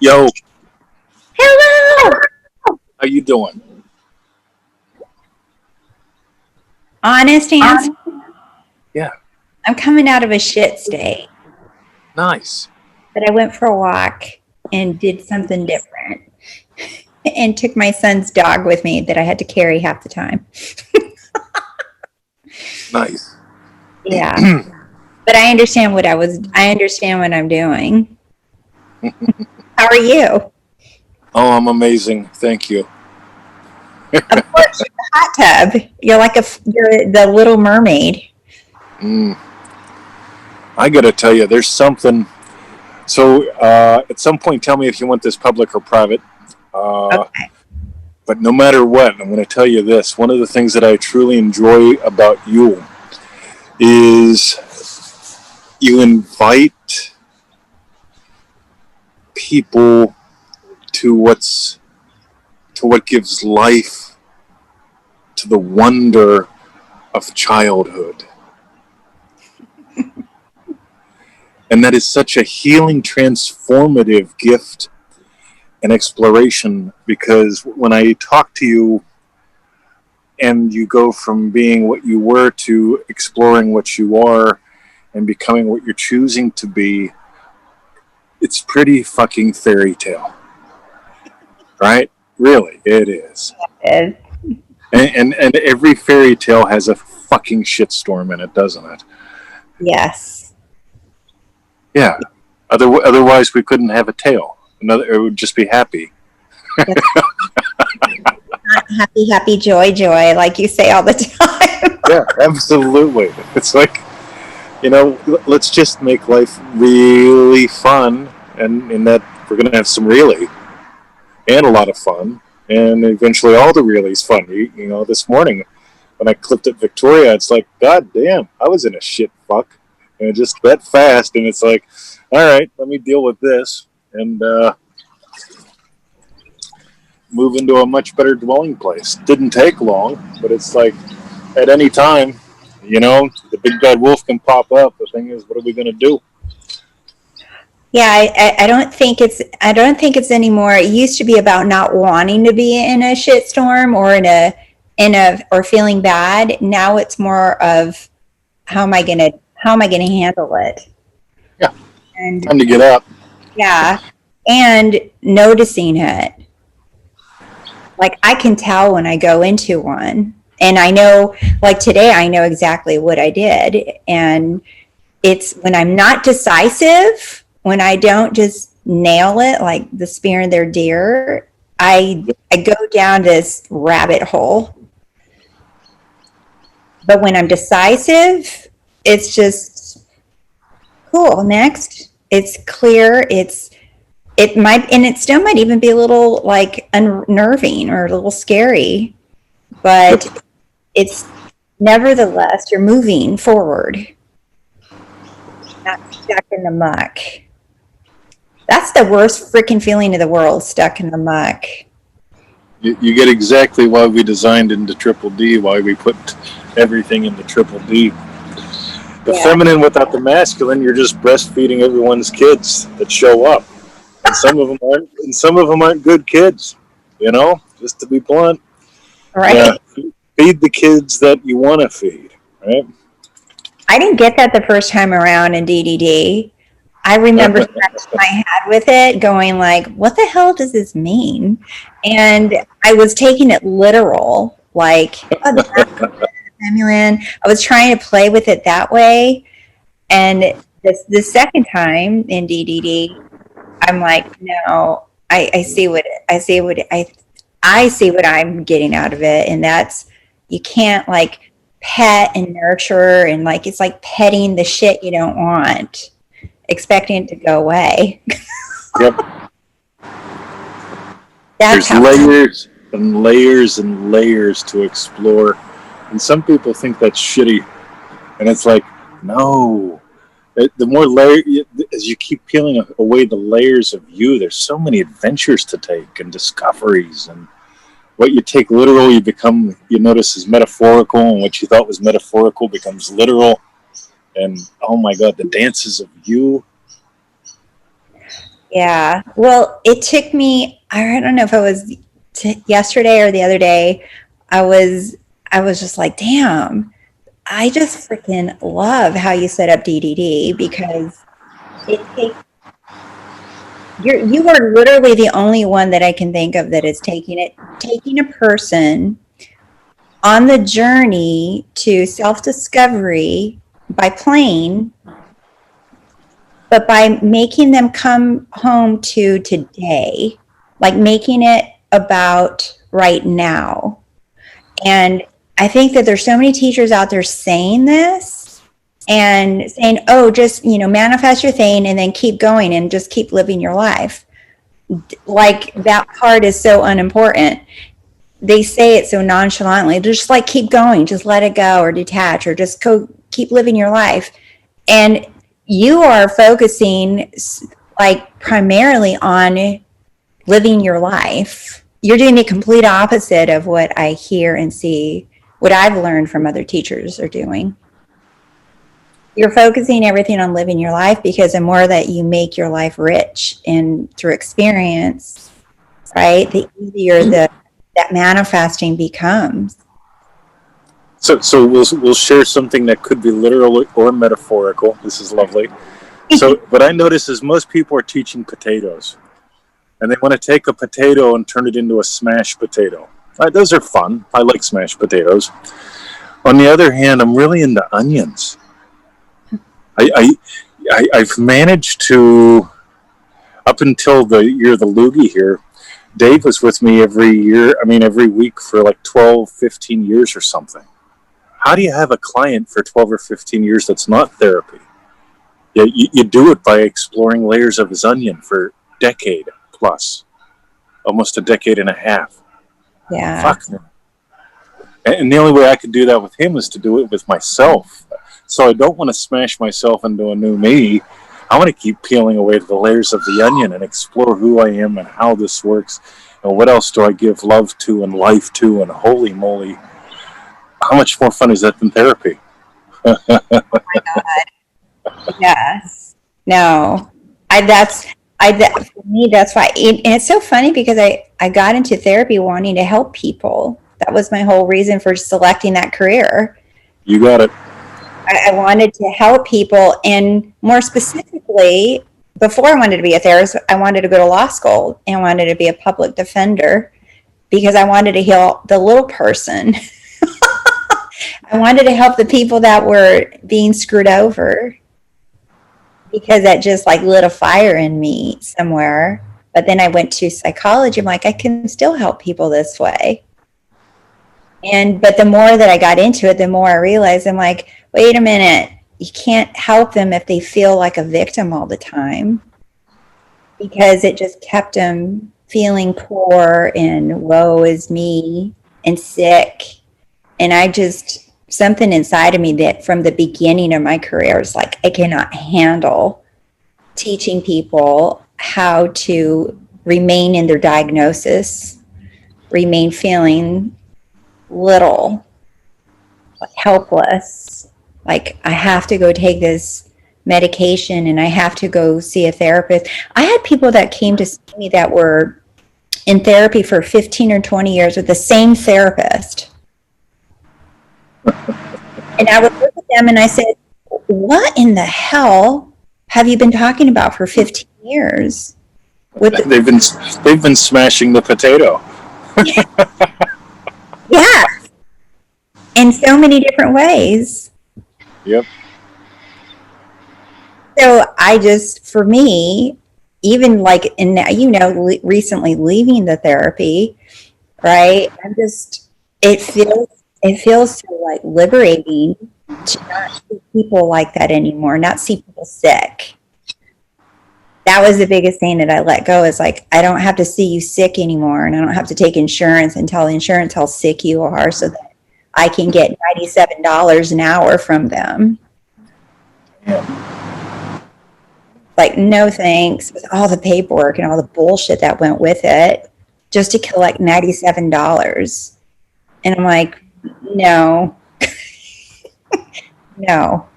Yo, Hello! how you doing? Honest answer, Yeah, I'm coming out of a shit state, nice. but I went for a walk and did something different and took my son's dog with me that I had to carry half the time. Nice. Yeah, but I understand what I'm doing. How are you? Oh, I'm amazing. Thank you. Of course, you're the hot tub. You're the little mermaid. Mm. I gotta tell you, there's something. So, at some point, tell me if you want this public or private. Uh, Okay. but no matter what, I'm going to tell you this. One of the things that I truly enjoy about you is you invite people to what gives life to the wonder of childhood. And that is such a healing, transformative gift and exploration, because when I talk to you and you go from being what you were to exploring what you are and becoming what you're choosing to be, it's pretty fucking fairy tale, right? Really, it is. Uh, And every fairy tale has a fucking shitstorm in it, doesn't it? yes. Yeah. Otherwise, we couldn't have a tale. It would just be happy. Yes. Not happy, happy, joy, joy, like you say all the time. Yeah, absolutely. It's like, let's just make life really fun, and in that we're going to have some really and a lot of fun, and eventually all the really's fun. This morning when I clipped at Victoria, it's like, God damn, I was in a shit fuck, and just that fast, and it's like, all right, let me deal with this and move into a much better dwelling place. Didn't take long, but it's like at any time, the big bad wolf can pop up. The thing is, what are we going to do? Yeah, I don't think it's anymore. It used to be about not wanting to be in a shitstorm or or feeling bad. Now it's more of how am I gonna handle it? Yeah, And time to get up. yeah, and noticing it. Like I can tell when I go into one. And I know, like today, I know exactly what I did. And it's when I'm not decisive, when I don't just nail it like the spear in their deer, I go down this rabbit hole. But when I'm decisive, it's just cool. Next, it's clear. It still might even be a little like unnerving or a little scary, Yep. but it's nevertheless you're moving forward, not stuck in the muck. That's the worst freaking feeling of the world, stuck in the muck. You get exactly why we designed into Triple D, why we put everything into Triple D. The Yeah. feminine without the masculine, you're just breastfeeding everyone's kids that show up, and some of them aren't good kids. Just to be blunt. Right. Yeah, feed the kids that you want to feed, right? I didn't get that the first time around in DDD. I remember scratching my head with it, going like, what the hell does this mean? And I was taking it literal, like, oh, the feminine. I was trying to play with it that way. And the second time in DDD, I'm like, no, I see I see what I'm getting out of it. And that's, you can't like pet and nurture and like, it's like petting the shit you don't want, expecting it to go away. Yep. That's There's how. layers and layers and layers to explore, and some people think that's shitty, and it's like, no. The more layer, as you keep peeling away the layers of you, there's so many adventures to take and discoveries, and what you take literal, you notice is metaphorical, and what you thought was metaphorical becomes literal. And oh my God, the dances of you. Yeah. Well, it took me, I don't know if it was yesterday or the other day. I was I was just like, damn, I just freaking love how you set up DDD because it takes you are literally the only one that I can think of that is taking a person on the journey to self-discovery by playing, but by making them come home to today, like making it about right now. And I think that there's so many teachers out there saying this and saying, oh, just, manifest your thing and then keep going and just keep living your life. Like that part is so unimportant. They say it so nonchalantly. They're just like, keep going, just let it go or detach or just go, keep living your life. And you are focusing like primarily on living your life. You're doing the complete opposite of what I hear and see, what I've learned from other teachers are doing. You're focusing everything on living your life because the more that you make your life rich and through experience, right, the easier that manifesting becomes. So we'll share something that could be literal or metaphorical. This is lovely. So what I notice is most people are teaching potatoes, and they want to take a potato and turn it into a smashed potato. Those are fun. I like smashed potatoes. On the other hand, I'm really into onions. I've managed to, up until the year of the loogie here, Dave was with me every week for like 12, 15 years or something. How do you have a client for 12 or 15 years that's not therapy? You do it by exploring layers of his onion for a decade plus, almost a decade and a half. Yeah. Fuck. And the only way I could do that with him is to do it with myself. So I don't want to smash myself into a new me. I want to keep peeling away the layers of the onion and explore who I am and how this works and what else do I give love to and life to, and holy moly, how much more fun is that than therapy? Oh my God. Yes. No. For me, that's why. And it's so funny because I got into therapy wanting to help people. That was my whole reason for selecting that career. You got it. I wanted to help people. And more specifically, before I wanted to be a therapist, I wanted to go to law school and wanted to be a public defender because I wanted to heal the little person. I wanted to help the people that were being screwed over because that just like lit a fire in me somewhere. But then I went to psychology. I'm like, I can still help people this way. But the more that I got into it, the more I realized I'm like, wait a minute, you can't help them if they feel like a victim all the time because it just kept them feeling poor and woe is me and sick. And something inside of me that from the beginning of my career is like, I cannot handle teaching people how to remain in their diagnosis, remain feeling little, helpless. Like, I have to go take this medication and I have to go see a therapist. I had people that came to see me that were in therapy for 15 or 20 years with the same therapist. And I would look at them and I said, what in the hell have you been talking about for 15 years? They've been smashing the potato. Yeah. In so many different ways. Yep. So for me, even like, recently leaving the therapy, right? It feels so like liberating to not see people like that anymore, not see people sick. That was the biggest thing that I let go is like, I don't have to see you sick anymore and I don't have to take insurance and tell insurance how sick you are so that I can get $97 an hour from them. Yeah. Like, no thanks, with all the paperwork and all the bullshit that went with it, just to collect $97. And I'm like, no, no.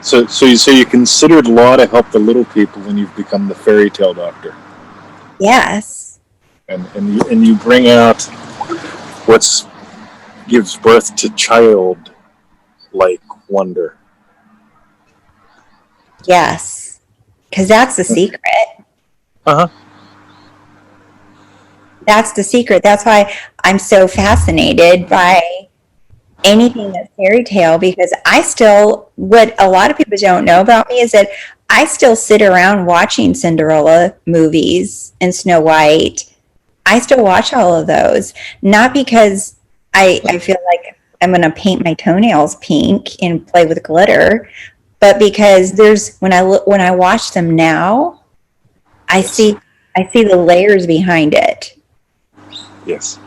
So you considered law to help the little people, and you've become the fairy tale doctor, Yes. and you bring out what's gives birth to child like wonder. Yes. Because that's the secret. Uh huh. That's the secret. That's why I'm so fascinated by anything that's fairy tale, because what a lot of people don't know about me is that I still sit around watching Cinderella movies and Snow White. I still watch all of those, not because I feel like I'm going to paint my toenails pink and play with glitter, but because when I watch them now, I Yes. see I see the layers behind it. Yes.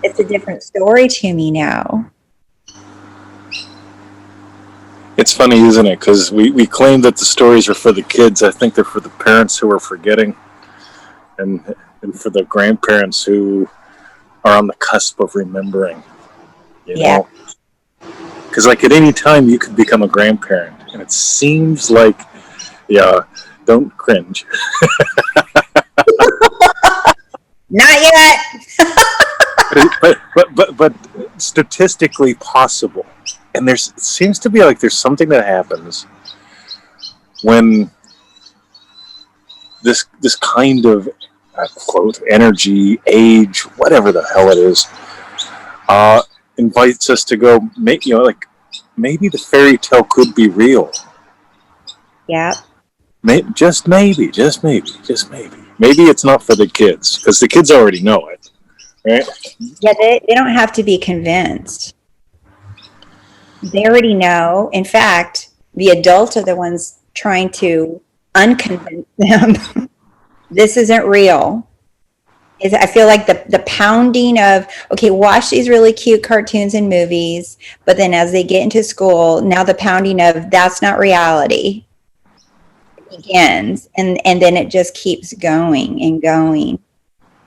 It's a different story to me now. It's funny, isn't it? Because we claim that the stories are for the kids. I think they're for the parents who are forgetting, and for the grandparents who are on the cusp of remembering. You Yeah. know, because like at any time you could become a grandparent, and it seems like, yeah, don't cringe. Not yet. But statistically possible. And it seems to be like there's something that happens when this kind of quote energy, age, whatever the hell it is, invites us to go make, like maybe the fairy tale could be real. Yeah. Just maybe, just maybe, just maybe. Maybe it's not for the kids because the kids already know it, right? Yeah, they don't have to be convinced. They already know. In fact, the adults are the ones trying to unconvince them this isn't real. I feel like the pounding of, okay, watch these really cute cartoons and movies, but then as they get into school, now the pounding of that's not reality begins, and then it just keeps going and going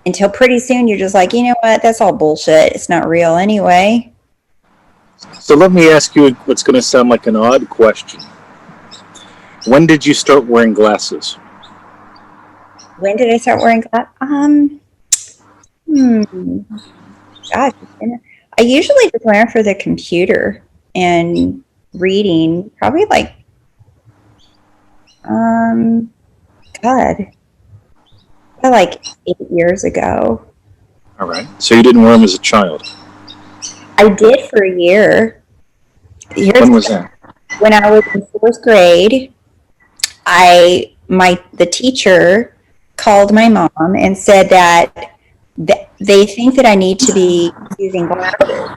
until pretty soon you're just like, you know what, that's all bullshit. It's not real anyway. So let me ask you what's going to sound like an odd question. When did you start wearing glasses? When did I start wearing glasses? Gosh, I usually just wear them for the computer and reading. Probably like, God, like 8 years ago. All right. So you didn't wear them as a child. I did for a year. When was that? When I was in fourth grade, the teacher called my mom and said that they think that I need to be using glasses.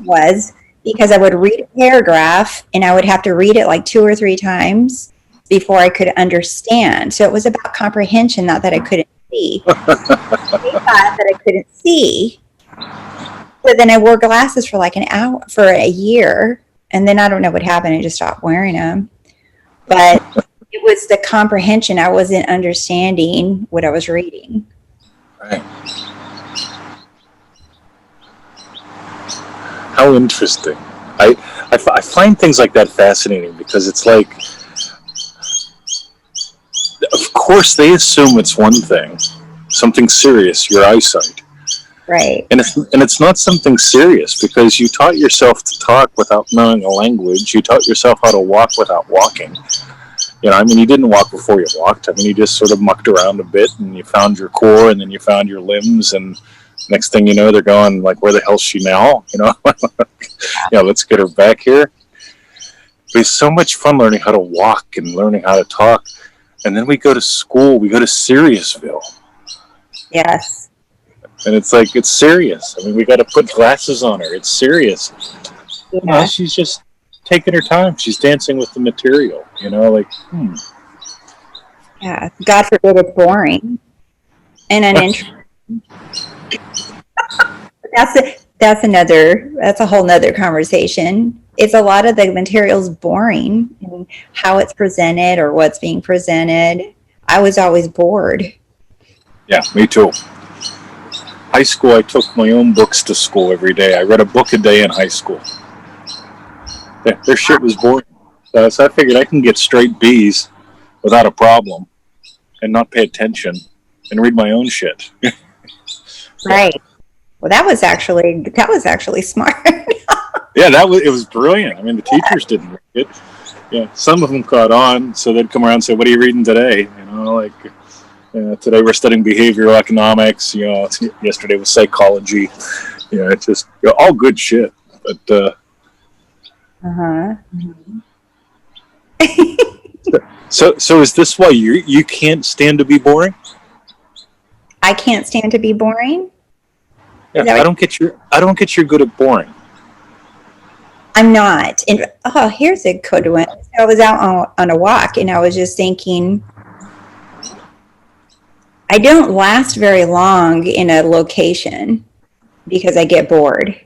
Was because I would read a paragraph and I would have to read it like 2 or 3 times before I could understand. So it was about comprehension, not that I couldn't see. They thought that I couldn't see. So then I wore glasses for like an hour, for a year. And then I don't know what happened. I just stopped wearing them. But it was the comprehension. I wasn't understanding what I was reading. Right. How interesting. I find things like that fascinating because it's like, of course, they assume it's one thing, something serious, your eyesight. Right. And it's not something serious because you taught yourself to talk without knowing a language. You taught yourself how to walk without walking. I mean, you didn't walk before you walked. I mean, you just sort of mucked around a bit and you found your core and then you found your limbs, and next thing you know, they're going like, where the hell's she now? Let's get her back here. But it's so much fun learning how to walk and learning how to talk. And then we go to school, we go to Seriousville. Yes. And it's like, it's serious. I mean, we got to put glasses on her. It's serious. Yeah. She's just taking her time. She's dancing with the material, Yeah. God forbid it's boring and uninteresting. That's a whole nother conversation. It's a lot of the material's boring and how it's presented or what's being presented. I was always bored. Yeah, me too. High school, I took my own books to school every day. I read a book a day in high school. Their shit was boring. So I figured I can get straight B's without a problem and not pay attention and read my own shit. So, Right. Well, that was actually smart. yeah, it was brilliant. I mean, the teachers didn't read it. Yeah, some of them caught on, so they'd come around and say, "What are you reading today?" Like today we're studying behavioral economics. Yesterday was psychology. It's just all good shit. But Uh-huh. so is this why you can't stand to be boring? I can't stand to be boring. Yeah, I don't get you're good at boring. I'm not. And here's a good one. So I was out on a walk and I was just thinking, I don't last very long in a location because I get bored.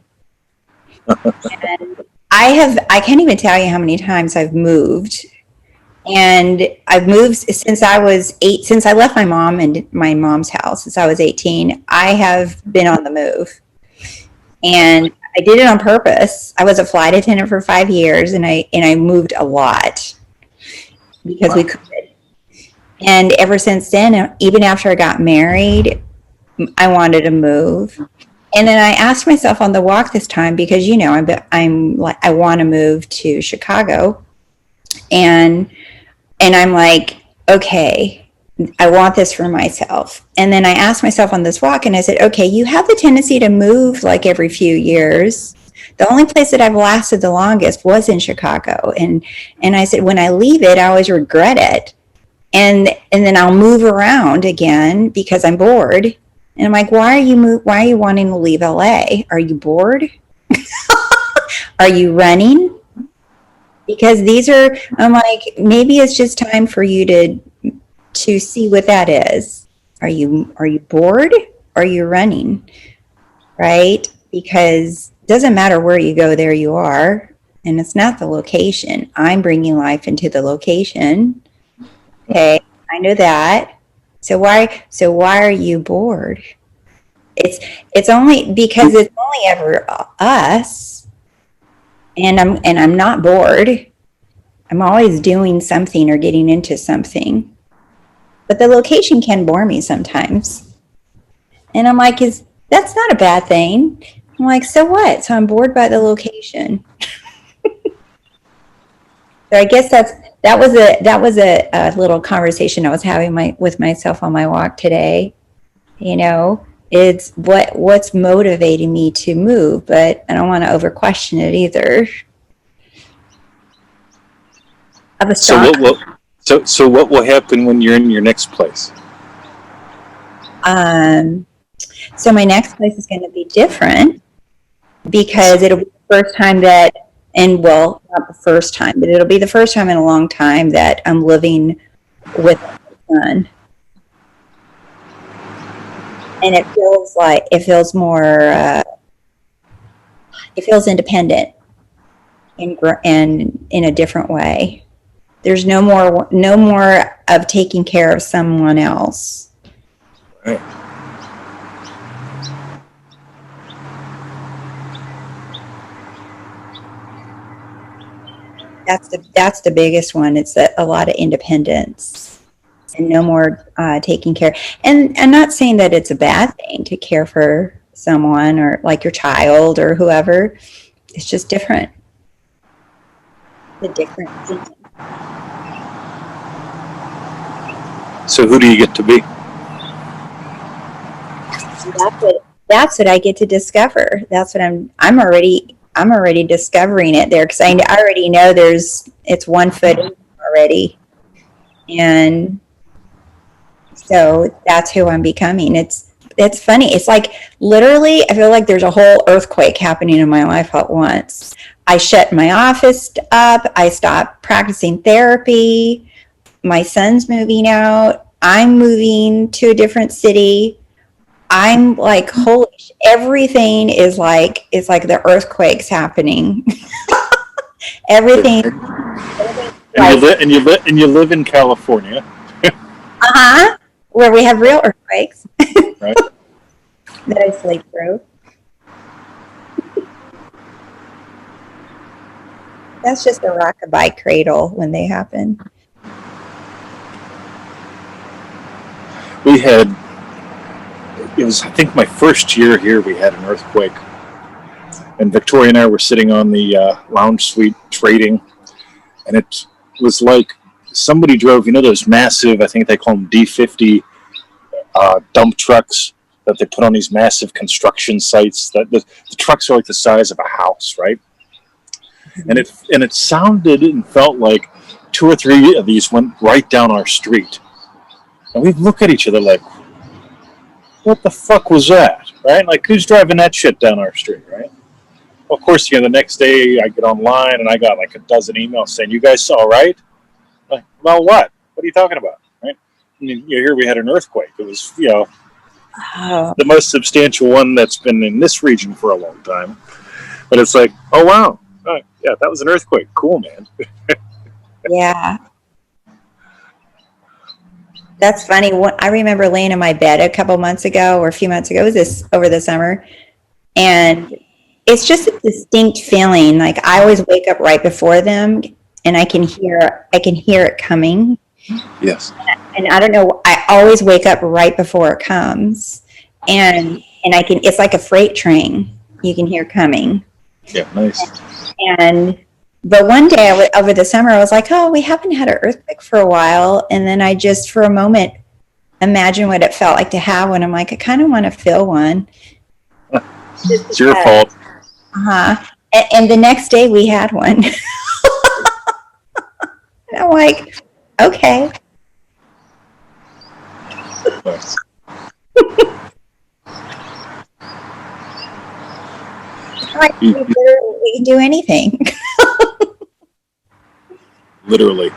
And I can't even tell you how many times I've moved. And I've moved since I was 8, since I left my mom and my mom's house, since I was 18, I have been on the move. And I did it on purpose. I was a flight attendant for 5 years and I moved a lot because we could. And ever since then, even after I got married, I wanted to move. And then I asked myself on the walk this time because I'm like I want to move to Chicago, and I'm like, okay, I want this for myself. And then I asked myself on this walk, and I said, okay, you have the tendency to move like every few years. The only place that I've lasted the longest was in Chicago, and I said when I leave it, I always regret it. And then I'll move around again because I'm bored. And I'm like, why are you wanting to leave LA? Are you bored? Are you running? Because I'm like, maybe it's just time for you to see what that is. Are you bored? Or are you running? Right? Because it doesn't matter where you go, there you are. And it's not the location. I'm bringing life into the location. Okay, I know that. So why are you bored? It's only because it's only ever us, and I'm not bored. I'm always doing something or getting into something. But the location can bore me sometimes. And I'm like, that's not a bad thing. I'm like, so what? So I'm bored by the location. So I guess that was a little conversation I was having with myself on my walk today. It's what's motivating me to move, but I don't want to over question it either. Of a So stock. what will happen when you're in your next place? So my next place is going to be different because it'll be the first time that, and well, not the first time, but it'll be the first time in a long time that I'm living with my son. And it feels more, it feels independent and in a different way. There's no more of taking care of someone else. Right. That's the biggest one. It's a lot of independence and no more taking care. And I'm not saying that it's a bad thing to care for someone or like your child or whoever. It's just different. The different. So who do you get to be? That's what I get to discover. That's what I'm already discovering it there because I already know it's 1 foot in already. And so that's who I'm becoming. It's funny. It's like literally I feel like there's a whole earthquake happening in my life at once. I shut my office up. I stopped practicing therapy. My son's moving out. I'm moving to a different city. I'm like, holy, everything is like, it's like the earthquake's happening. everything. And you live in California. Where we have real earthquakes. Right. That I sleep through. That's just a rockabye cradle when they happen. We had, it was, I think, my first year here, we had an earthquake. And Victoria and I were sitting on the lounge suite trading. And it was like somebody drove, those massive, I think they call them D50 dump trucks that they put on these massive construction sites. That the trucks are like the size of a house, right? And it sounded and felt like 2 or 3 of these went right down our street. And we'd look at each other like, what the fuck was that? Right? Like, who's driving that shit down our street, right? Well, of course, the next day I get online and I got like a dozen emails saying, you guys saw, right? Like, well, what? What are you talking about? Right? Here we had an earthquake. It was, the most substantial one that's been in this region for a long time. But it's like, oh, wow. Oh, yeah, that was an earthquake. Cool, man. Yeah. That's funny. I remember laying in my bed a couple months ago or a few months ago. It was this over the summer. And it's just a distinct feeling. Like I always wake up right before them and I can hear it coming. Yes. And I don't know, I always wake up right before it comes. And it's like a freight train you can hear coming. Yeah, nice. But one day over the summer, I was like, oh, we haven't had an earthquake for a while. And then I just, for a moment, imagine what it felt like to have one. I'm like, I kind of want to feel one. It's your fault. Uh-huh. And the next day we had one. And I'm like, okay. Nice. Like, we can do anything. Literally.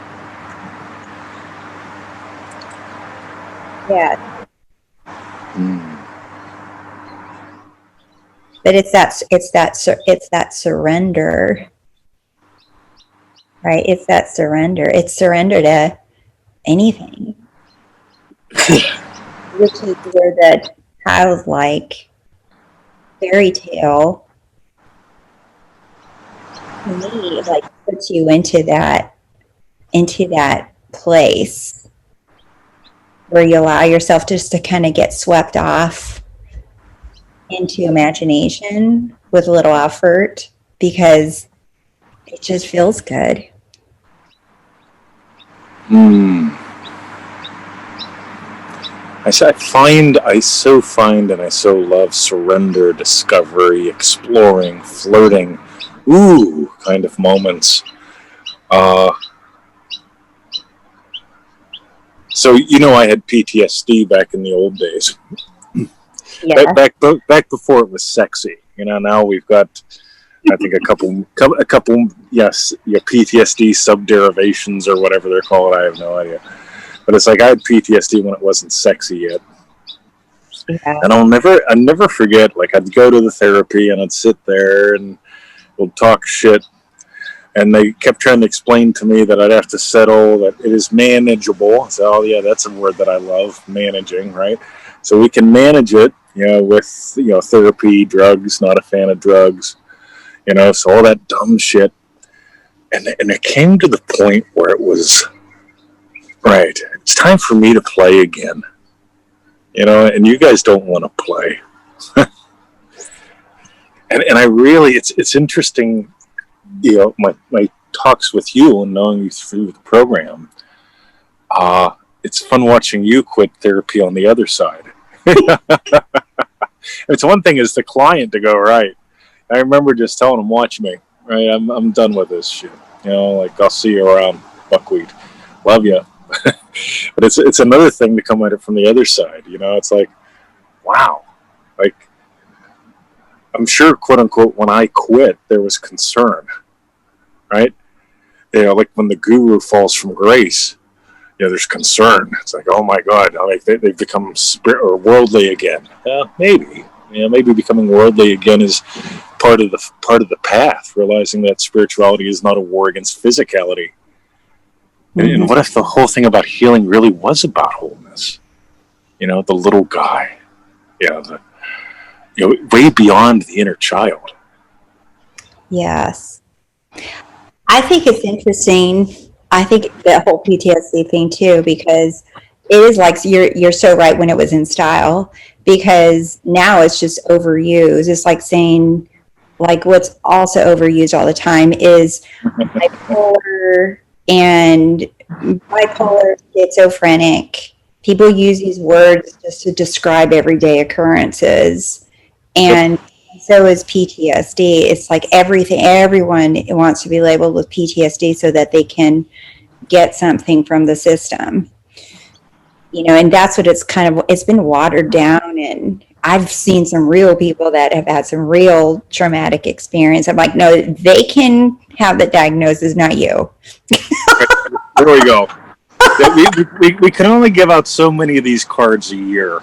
Yeah. But it's that surrender, right? It's that surrender. It's surrender to anything, which is where the childlike fairy tale, to me, like puts you into that place where you allow yourself just to kind of get swept off into imagination with a little effort because it just feels good. I so find and I so love surrender, discovery, exploring, flirting, kind of moments. So I had PTSD back in the old days. Yeah. Back before it was sexy. Now we've got, I think, a couple, yes, PTSD subderivations or whatever they're called. I have no idea. But it's like I had PTSD when it wasn't sexy yet. Yeah. And I'll never forget, like, I'd go to the therapy and I'd sit there and we'll talk shit. And they kept trying to explain to me that I'd have to settle, that it is manageable. So, oh, yeah, that's a word that I love, managing, right? So we can manage it, with, therapy, drugs, not a fan of drugs, so all that dumb shit. And it came to the point where it was, right, it's time for me to play again, and you guys don't want to play. and I really, it's interesting, my talks with you and knowing you through the program. It's fun watching you quit therapy on the other side. It's one thing as the client to go, right, I remember just telling them, watch me, right, I'm done with this shit, like, I'll see you around, buckwheat, love you. But it's another thing to come at it from the other side. It's like, wow, like, I'm sure, quote unquote, when I quit, there was concern, right? Like when the guru falls from grace, there's concern. It's like, oh my God, like they've become spirit or worldly again. Maybe, maybe becoming worldly again is part of the path. Realizing that spirituality is not a war against physicality. And what if the whole thing about healing really was about wholeness? The little guy, way beyond the inner child. Yes. I think it's interesting. I think the whole PTSD thing too, because it is like you're so right when it was in style, because now it's just overused. It's like saying, like, what's also overused all the time is bipolar and bipolar, schizophrenic. People use these words just to describe everyday occurrences. Yep. And so is PTSD. It's like everything, everyone wants to be labeled with PTSD so that they can get something from the system. And that's what it's been watered down. And I've seen some real people that have had some real traumatic experience. I'm like, no, they can have the diagnosis, not you. There we go. We can only give out so many of these cards a year.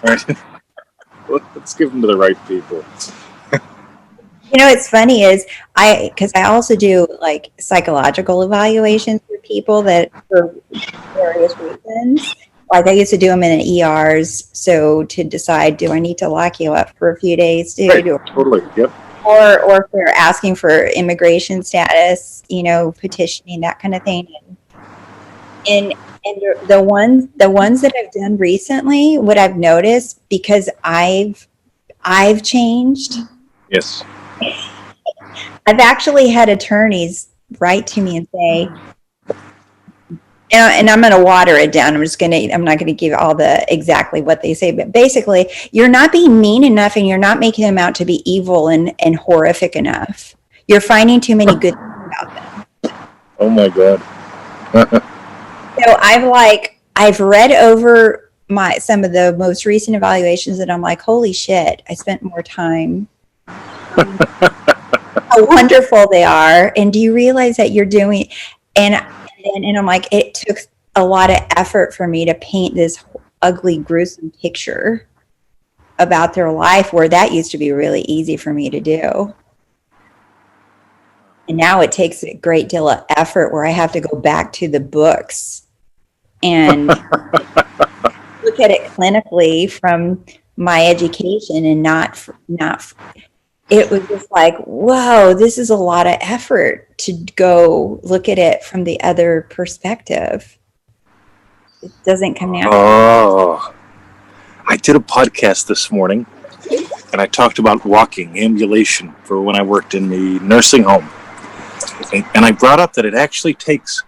Right? Let's give them to the right people. It's funny is because I also do like psychological evaluations for people that for various reasons. Like I used to do them in ERs, so to decide, do I need to lock you up for a few days, Right. Totally. Yep. or if they're asking for immigration status, petitioning, that kind of thing. And the ones that I've done recently, what I've noticed, because I've changed. Yes. I've actually had attorneys write to me and say, and I'm going to water it down. I'm not going to give all the exactly what they say, but basically, you're not being mean enough and you're not making them out to be evil and horrific enough. You're finding too many good things about them. Oh my God. So I've read over some of the most recent evaluations and I'm like, holy shit, I spent more time. How wonderful they are. And do you realize that you're doing, and I'm like, it took a lot of effort for me to paint this ugly, gruesome picture about their life, where that used to be really easy for me to do. And now it takes a great deal of effort where I have to go back to the books and look at it clinically from my education and not it was just like, whoa, this is a lot of effort to go look at it from the other perspective. It doesn't come natural. Oh, I did a podcast this morning and I talked about walking, ambulation, for when I worked in the nursing home. And I brought up that it actually takes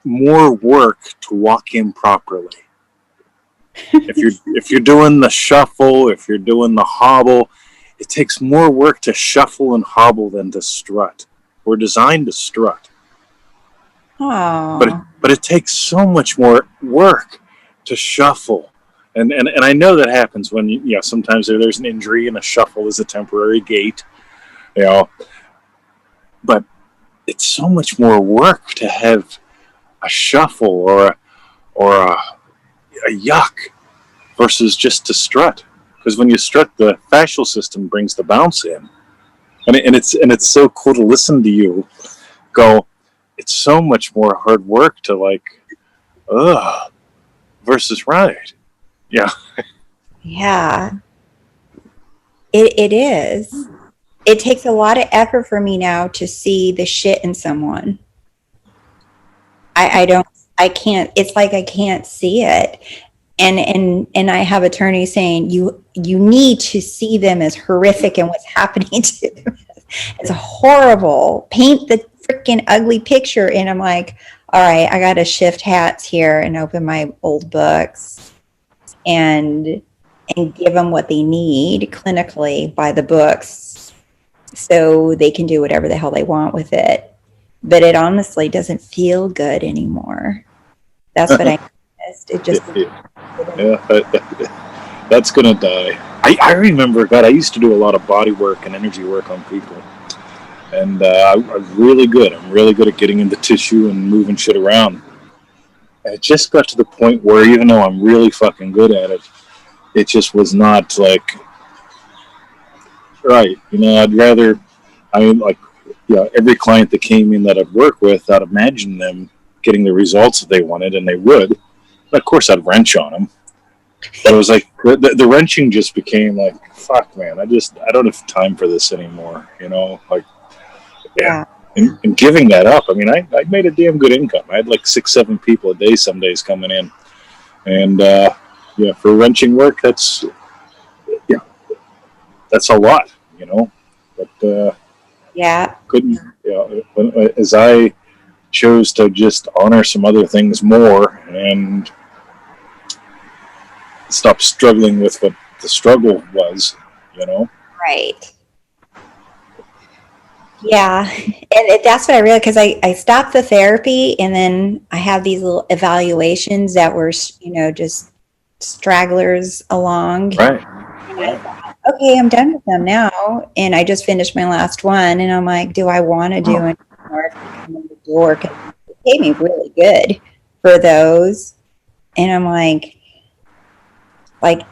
more work to walk in properly. If you're doing the shuffle, if you're doing the hobble, it takes more work to shuffle and hobble than to strut. We're designed to strut. Oh. But it takes so much more work to shuffle. And I know that happens when sometimes there's an injury and a shuffle is a temporary gait. But it's so much more work to have a shuffle or a yuck versus just to strut. Because when you strut, the fascial system brings the bounce in, and it's so cool to listen to you go. It's so much more hard work to versus right. Yeah. Yeah. It is. It takes a lot of effort for me now to see the shit in someone. I can't, it's like I can't see it. And I have attorneys saying you need to see them as horrific and what's happening to them. It's horrible. Paint the freaking ugly picture. And I'm like, all right, I got to shift hats here and open my old books and give them what they need clinically by the books so they can do whatever the hell they want with it. But it honestly doesn't feel good anymore. That's what I missed. It just... That's gonna die. I remember, God, I used to do a lot of body work and energy work on people, and I'm really good. I'm really good at getting into tissue and moving shit around. And it just got to the point where, even though I'm really fucking good at it, it just was not right. I'd rather, every client that came in that I'd work with, I'd imagine them getting the results that they wanted, and they would. But of course, I'd wrench on them. But it was like the wrenching just became like, fuck, man, I don't have time for this anymore. Yeah. and giving that up. I mean, I made a damn good income. I had like 6, 7 people a day some days coming in, and yeah, for wrenching work, yeah, that's a lot, you know. But Yeah. couldn't, you know, as I chose to just honor some other things more and stop struggling with what the struggle was, you know. Right. Yeah. And that's what I realized because I stopped the therapy and then I have these little evaluations that were, just stragglers along. Right. And I thought, okay, I'm done with them now. And I just finished my last one. And I'm like, do I want to do any more if they come in the door? Because they paid me really good for those. And I'm like,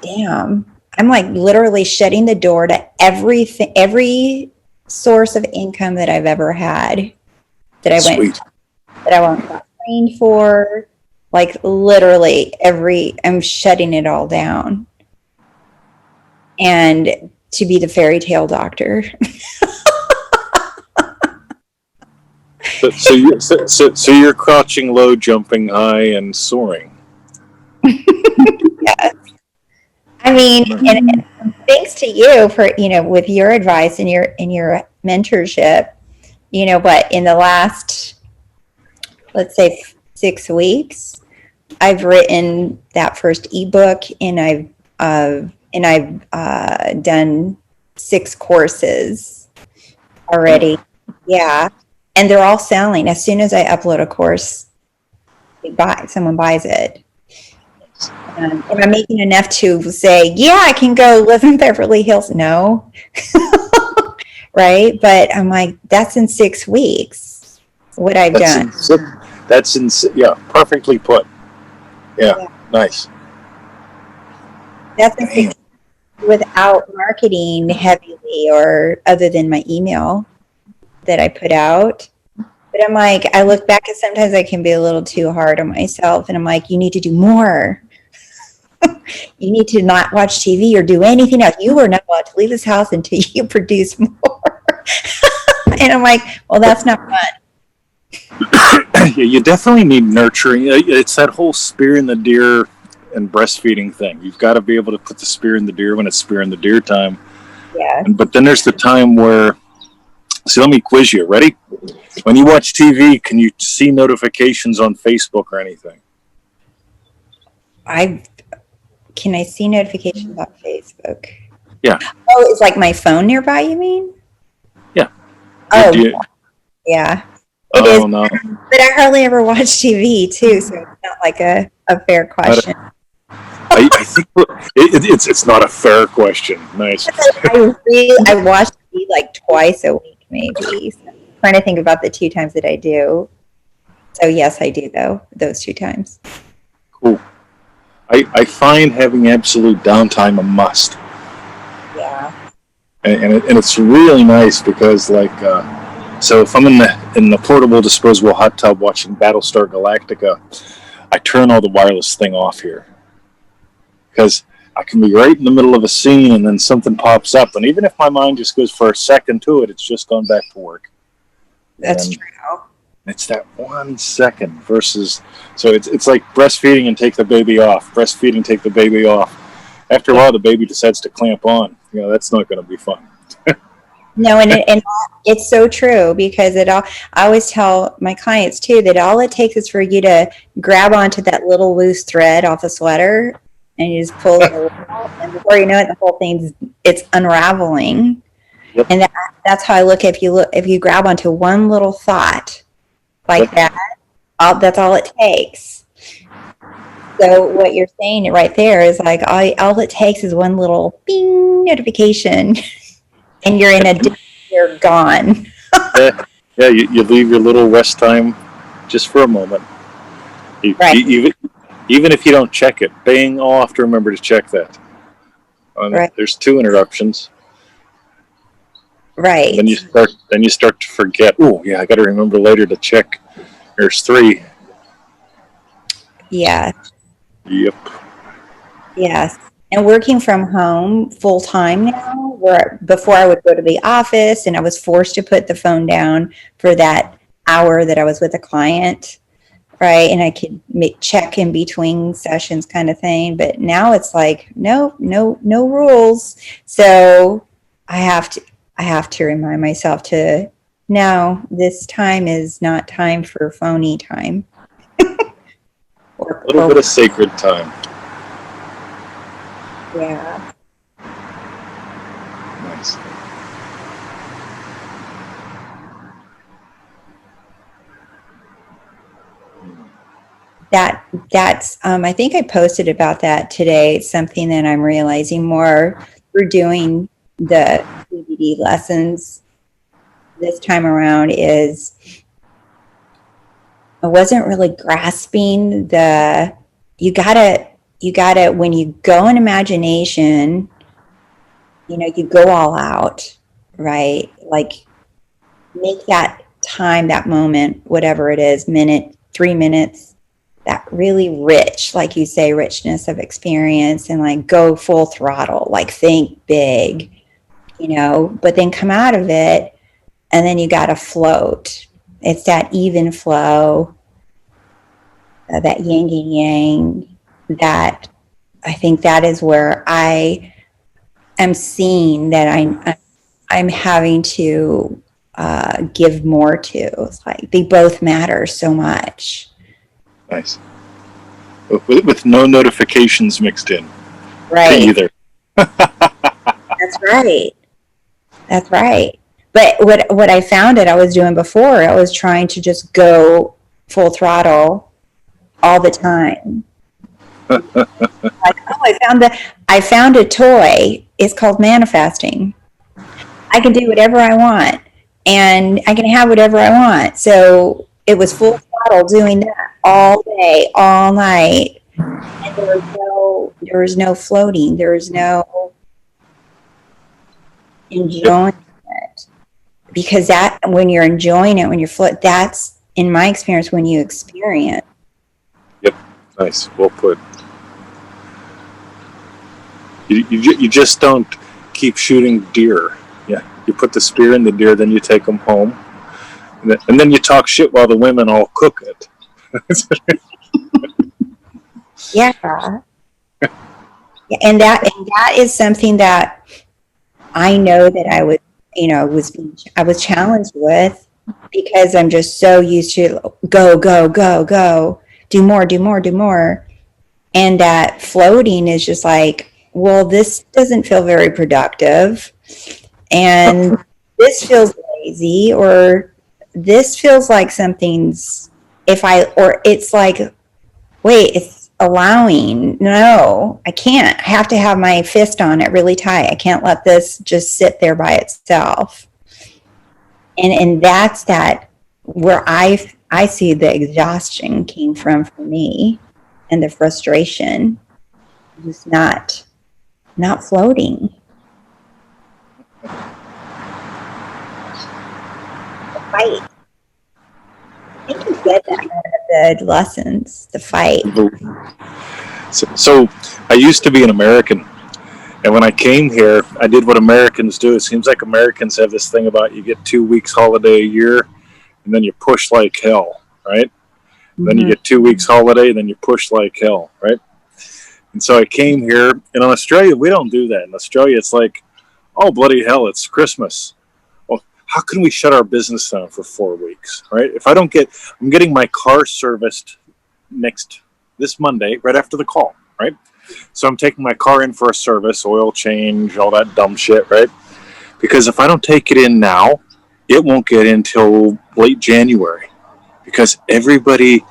damn. I'm like literally shutting the door to everything, every source of income that I've ever had that I went Sweet. that I got trained for. Like literally I'm shutting it all down. And to be the fairy tale doctor. So you're crouching low, jumping high, and soaring. Yeah. I mean, and thanks to you for, with your advice and your mentorship, but in the last, let's say 6 weeks, I've written that first ebook and I've done 6 courses already. Yeah. And they're all selling. As soon as I upload a course, someone buys it. And am I making enough to say, yeah, I can go live in Beverly Hills? No. Right. But I'm like, that's in 6 weeks. What I've done. Yeah, perfectly put. Yeah, Yeah. nice. That's in 6 weeks without marketing heavily or other than my email that I put out. But I'm like, I look back and sometimes I can be a little too hard on myself. And I'm like, you need to do more. You need to not watch TV or do anything else. You are not allowed to leave this house until you produce more. And I'm like, well, that's not fun. Yeah, you definitely need nurturing. It's that whole spear in the deer and breastfeeding thing. You've got to be able to put the spear in the deer when it's spear in the deer time. Yeah. But then there's the time where, so let me quiz you. Ready? When you watch TV, can you see notifications on Facebook or anything? Can I see notifications on Facebook? Yeah. Oh, it's like my phone nearby, you mean? Yeah. Oh, yeah. It is. No. But I hardly ever watch TV too, so it's not like a fair question. I think it's not a fair question. Nice. I watch TV like twice a week, maybe. So I'm trying to think about the 2 times that I do. So yes, I do though, those 2 times. Cool. I find having absolute downtime a must. Yeah. And it's really nice because so if I'm in the portable disposable hot tub watching Battlestar Galactica, I turn all the wireless thing off here because I can be right in the middle of a scene and then something pops up, and even if my mind just goes for a second to it, it's just gone back to work. That's and true. It's that 1 second versus, so it's like breastfeeding and take the baby off, breastfeeding, take the baby off. After a while, the baby decides to clamp on. That's not going to be fun. No, and it's so true because I always tell my clients too that all it takes is for you to grab onto that little loose thread off the sweater and you just pull it out, and before you know it, the whole it's unraveling. Yep. And that's how I look. If you grab onto one little thought like that, that's all it takes. So what you're saying right there is like all it takes is one little bing notification. And you're gone. Yeah, you leave your little rest time just for a moment. Right. Even if you don't check it, bang, I'll have to remember to check that. Right. There's 2 interruptions. Right. And then you start to forget. Oh, yeah, I got to remember later to check. There's 3. Yeah. Yep. Yes. And working from home full time now where before I would go to the office and I was forced to put the phone down for that hour that I was with a client, right? And I could check in between sessions kind of thing. But now it's like, no rules. So I have to remind myself to, no, this time is not time for phony time. A little bit of sacred time. Yeah. Nice. That's I think I posted about that today. It's something that I'm realizing more through doing the CBD lessons this time around is I wasn't really grasping the you gotta when you go in imagination, you go all out, right? Like make that time, that moment, whatever it is, minute, 3 minutes, that really rich, like you say, richness of experience, and like go full throttle, like think big, but then come out of it and then you got to float. It's that even flow, that yin and yang, that I think that is where I am seeing that I'm having to give more to. It's like they both matter so much. Nice. With no notifications mixed in. Right. Either. That's right. That's right. But what I found that I was doing before, I was trying to just go full throttle all the time. Like, oh, I found a toy. It's called manifesting. I can do whatever I want, and I can have whatever I want. So it was full throttle doing that all day, all night. And there was no floating. There was no enjoying it. Because that when you're enjoying it, when you're float, that's in my experience when you experience. Yep. Nice. Well put. You just don't keep shooting deer. Yeah. You put the spear in the deer, then you take them home. And then you talk shit while the women all cook it. Yeah. And that is something that I know that I was challenged with because I'm just so used to go, go, go, go, do more, do more, do more. And that floating is just like, well, this doesn't feel very productive. And this feels lazy, or this feels like it's like, wait, it's allowing. No, I can't. I have to have my fist on it really tight. I can't let this just sit there by itself. And that's that where I see the exhaustion came from for me, and the frustration was not floating. The fight. I think you get that out of the lessons, the fight. So I used to be an American, and when I came here, I did what Americans do. It seems like Americans have this thing about you get 2 weeks holiday a year, and then you push like hell, right? Mm-hmm. Then you get 2 weeks holiday, and then you push like hell, right? And so I came here, and in Australia, we don't do that. In Australia, it's like, oh, bloody hell, it's Christmas. Well, how can we shut our business down for 4 weeks, right? If I'm getting my car serviced this Monday, right after the call, right? So I'm taking my car in for a service, oil change, all that dumb shit, right? Because if I don't take it in now, it won't get in till late January. Because everybody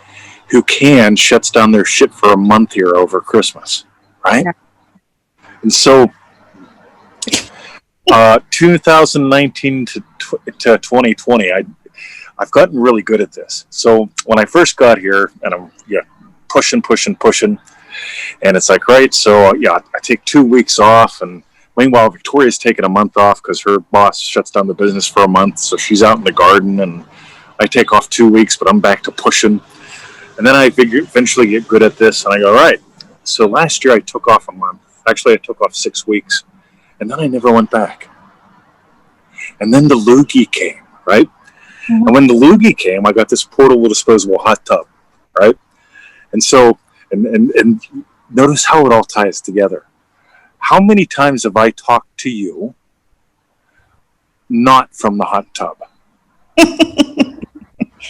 who can shuts down their shit for a month here over Christmas, right? Yeah. And so 2019 to 2020, I've gotten really good at this. So when I first got here, and I'm pushing, and it's like, right, so I take 2 weeks off, and meanwhile Victoria's taking a month off because her boss shuts down the business for a month, so she's out in the garden, and I take off 2 weeks, but I'm back to pushing. And then I eventually get good at this, and I go, all right. So last year I took off a month. Actually, I took off 6 weeks And then I never went back. And then the loogie came, right? Mhm. And when the loogie came, I got this portable disposable hot tub, right? And so, and notice how it all ties together. How many times have I talked to you not from the hot tub,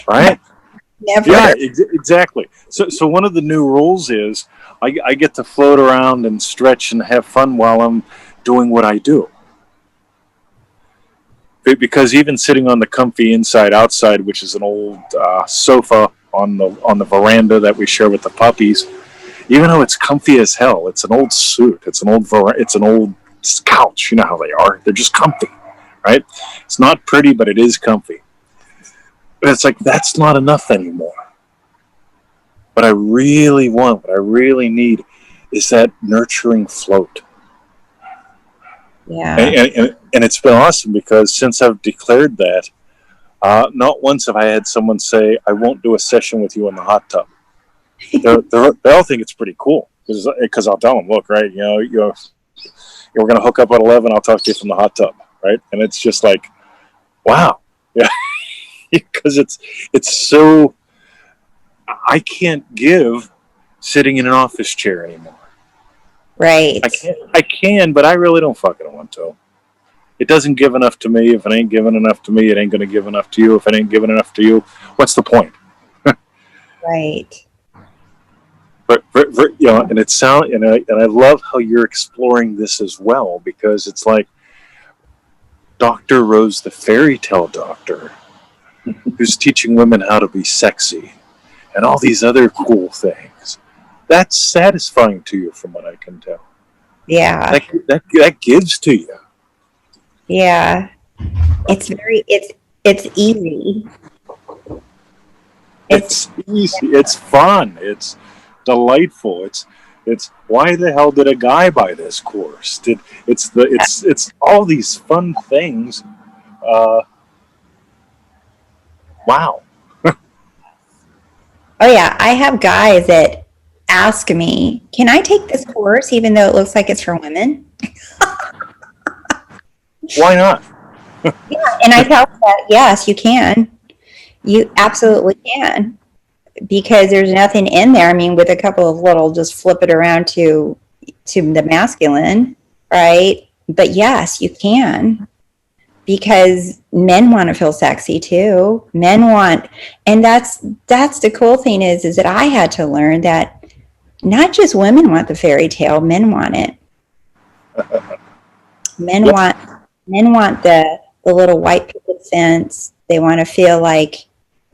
right? Yeah, Never. exactly. So one of the new rules is I get to float around and stretch and have fun while I'm doing what I do. Because even sitting on the comfy inside outside, which is an old sofa on the veranda that we share with the puppies, even though it's comfy as hell, it's an old suit, it's an old couch. You know how they are; they're just comfy, right? It's not pretty, but it is comfy. But it's like that's not enough anymore. What I really want, what I really need, is that nurturing float. Yeah. And it's been awesome because since I've declared that, not once have I had someone say, I won't do a session with you in the hot tub. They all think it's pretty cool because I'll tell them, look, right, we're going to hook up at 11. I'll talk to you from the hot tub, right? And it's just like, wow. Yeah. Because it's so, I can't give sitting in an office chair anymore. Right. I can, but I really don't fucking want to. It doesn't give enough to me. If it ain't giving enough to me, it ain't going to give enough to you. If it ain't giving enough to you, what's the point? Right. But and it sound and I love how you're exploring this as well because it's like Dr. Rose, the fairy tale doctor, who's teaching women how to be sexy and all these other cool things. That's satisfying to you, from what I can tell. Yeah. That gives to you. Yeah. It's easy. It's easy. It's fun. It's delightful. It's why the hell did a guy buy this course? It's all these fun things. Wow. Oh yeah, I have guys that ask me, "Can I take this course even though it looks like it's for women?" Why not? And I tell them that yes, you can. You absolutely can because there's nothing in there. I mean, with a couple of little, just flip it around to the masculine, right? But yes, you can because men want to feel sexy too. Men want, and that's the cool thing is that I had to learn that not just women want the fairy tale, men want it. Men Yep. want men want the little white picket fence. They want to feel like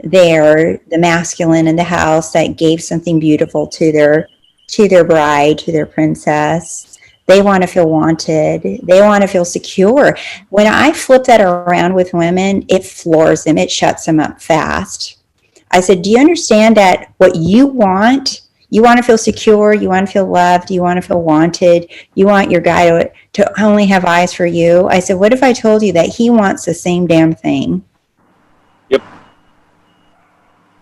they're the masculine in the house that gave something beautiful to their bride, to their princess. They want to feel wanted. They want to feel secure. When I flip that around with women, it floors them. It shuts them up fast. I said, "Do you understand that what you want to feel secure, you want to feel loved, you want to feel wanted, you want your guy to only have eyes for you?" I said, "What if I told you that he wants the same damn thing?" Yep.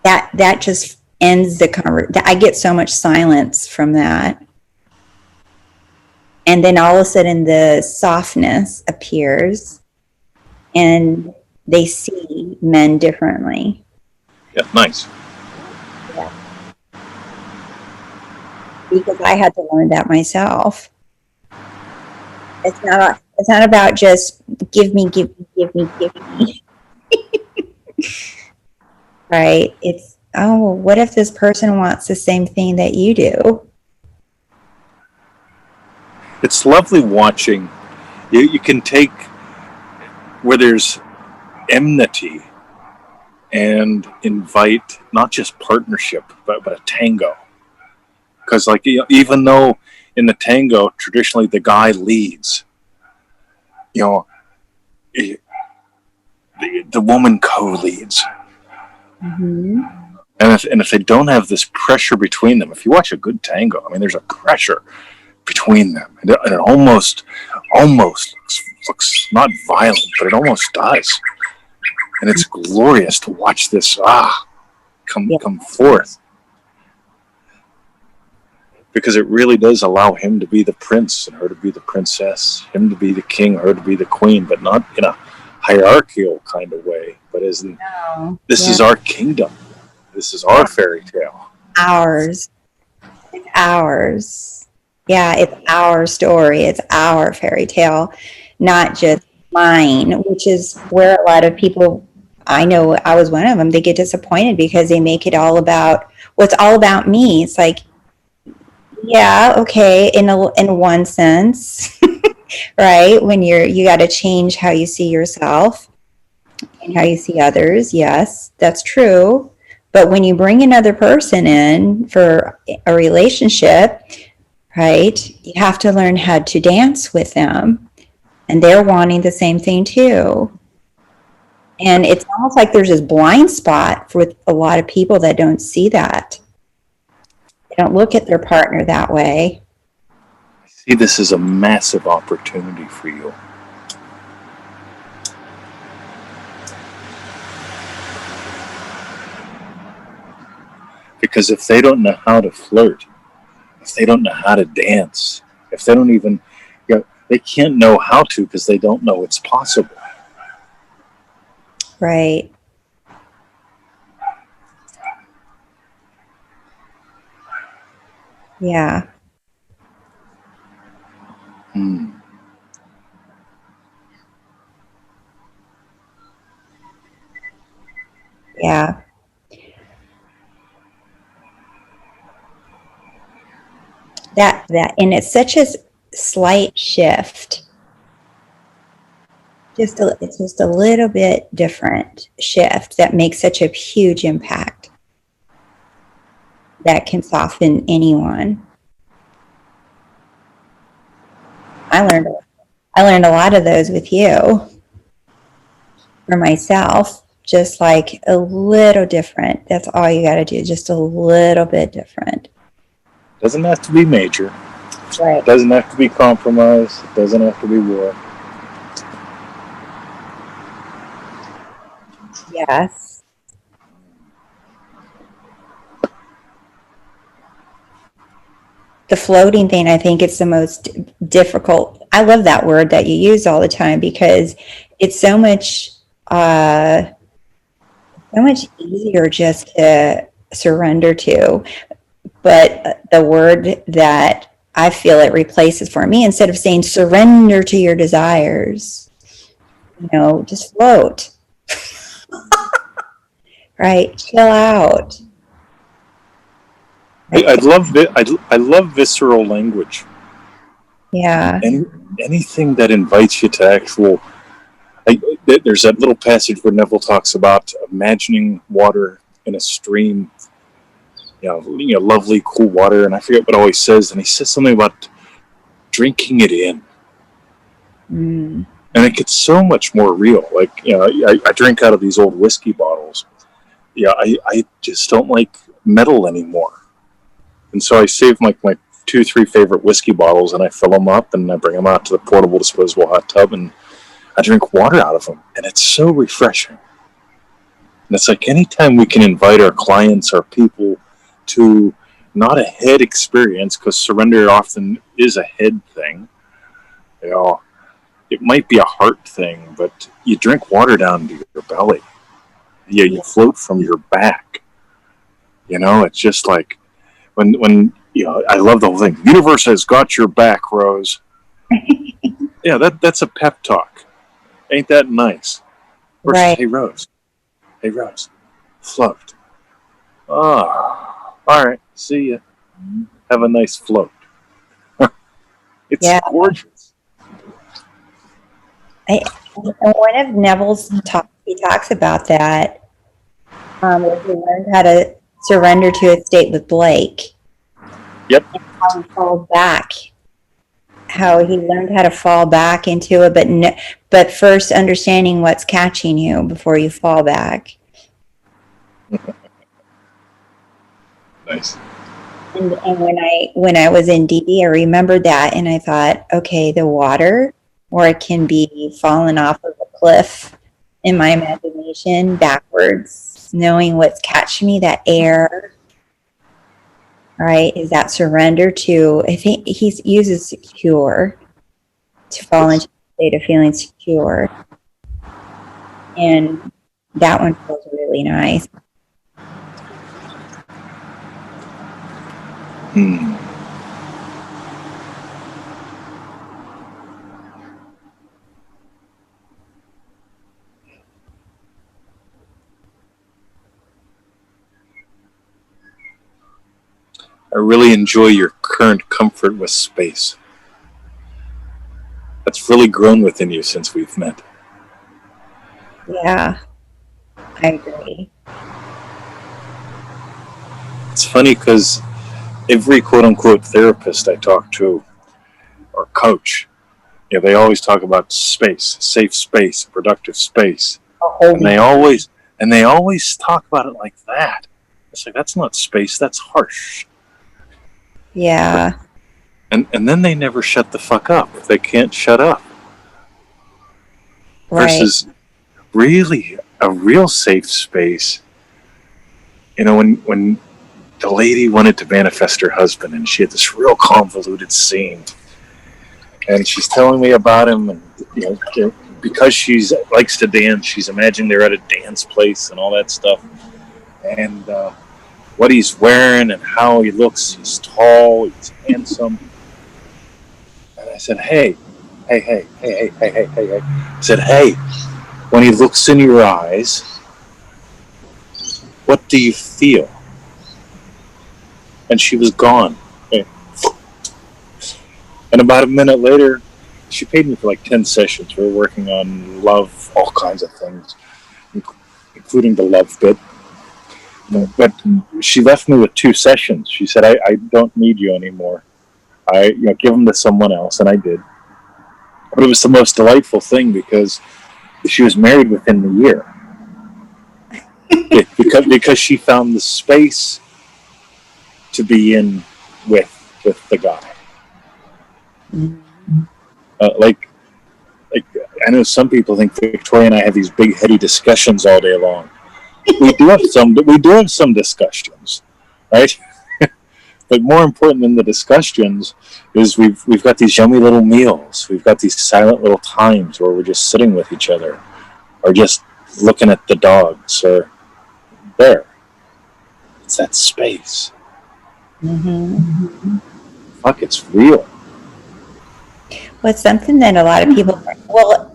That just ends the conversation. I get so much silence from that. And then all of a sudden the softness appears and they see men differently. Yeah. Nice. Yeah. Because I had to learn that myself. It's not about just give me, give me, give me, give me. Right? It's, oh, what if this person wants the same thing that you do? It's lovely watching. You can take where there's enmity and invite not just partnership but a tango. Because like even though in the tango traditionally the guy leads, you know, the woman co-leads. Mm-hmm. And if they don't have this pressure between them, if you watch a good tango, I mean, there's a pressure between them, and it almost looks not violent, but it almost does, and it's glorious to watch this come forth. because it really does allow him to be the prince and her to be the princess, him to be the king, her to be the queen, but not in a hierarchical kind of way, but as in, Oh, this yeah. is our kingdom. This is our Yeah. fairy tale. Ours. It's ours. Yeah, it's our story. It's our fairy tale, not just mine, which is where a lot of people, I know I was one of them, they get disappointed because they make it all about, well, it's all about me. It's like, yeah, okay, in one sense, right? When you got to change how you see yourself and how you see others. Yes, that's true. But when you bring another person in for a relationship, right, you have to learn how to dance with them. And they're wanting the same thing too. And it's almost like there's this blind spot with a lot of people that don't see that. They don't look at their partner that way. I see this as a massive opportunity for you. Because if they don't know how to flirt, if they don't know how to dance, if they don't even, they can't know how to because they don't know it's possible. Right. Yeah. Hmm. Yeah. And it's such a slight shift. It's just a little bit different shift that makes such a huge impact that can soften anyone. I learned I learned a lot of those with you for myself, just like a little different. That's all you got to do, just a little bit different. Doesn't have to be major. Right. Doesn't have to be compromise. It doesn't have to be war. Yes. The floating thing, I think it's the most difficult. I love that word that you use all the time because it's uh, so much easier just to surrender to. But the word that I feel it replaces for me, instead of saying surrender to your desires, just float, right? Chill out. I love it. I love visceral language. Yeah. Any, anything that invites you to actual. There's that little passage where Neville talks about imagining water in a stream, lovely cool water, and I forget what all he says, and he says something about drinking it in, Mm. and it gets so much more real. Like I drink out of these old whiskey bottles. Yeah, I just don't like metal anymore, and so I save like my 2, 3 favorite whiskey bottles, and I fill them up, and I bring them out to the portable disposable hot tub, and I drink water out of them, and it's so refreshing. And it's like anytime we can invite our clients, our people, to not a head experience, because surrender often is a head thing. You know, it might be a heart thing, but you drink water down to your belly. Yeah, you float from your back. It's just like when I love the whole thing. The universe has got your back, Rose. Yeah, that's a pep talk. Ain't that nice? Versus, Right. hey Rose, float. Oh, all right. See ya. Have a nice float. It's Yeah. gorgeous. One of Neville's talks, he talks about that, where he learned how to surrender to a state with Blake. Yep. And how he falls back, how he learned how to fall back into it, but first understanding what's catching you before you fall back. Nice. And when I was in DD, I remembered that, and I thought, okay, the water, or it can be falling off of a cliff in my imagination backwards, knowing what's catching me, that air, right? Is that surrender to, I think he uses secure, to fall into a state of feeling secure. And that one feels really nice. Hmm. I really enjoy your current comfort with space. That's really grown within you since we've met. Yeah, I agree. It's funny because every quote unquote therapist I talk to or coach, they always talk about space, safe space, productive space. And they always talk about it like that. It's like that's not space, that's harsh. Yeah. And then they never shut the fuck up. They can't shut up. Right. Versus really a real safe space. When the lady wanted to manifest her husband and she had this real convoluted scene. And she's telling me about him, and because she likes to dance, she's imagining they're at a dance place and all that stuff. And what he's wearing and how he looks. He's tall, he's handsome. And I said, hey. I said, hey, when he looks in your eyes, what do you feel? And she was gone. And about a minute later, she paid me for like 10 sessions. We were working on love, all kinds of things, including the love bit. But she left me with 2 sessions. She said, I don't need you anymore. Give them to someone else. And I did. But it was the most delightful thing because she was married within the year. because she found the space to be in with the guy. Like I know some people think Victoria and I have these big heady discussions all day long. We do have some discussions, right? But more important than the discussions is we've got these yummy little meals. We've got these silent little times where we're just sitting with each other, or just looking at the dogs, or there. It's that space. Mm-hmm. Fuck, it's real. Well, it's something that a lot of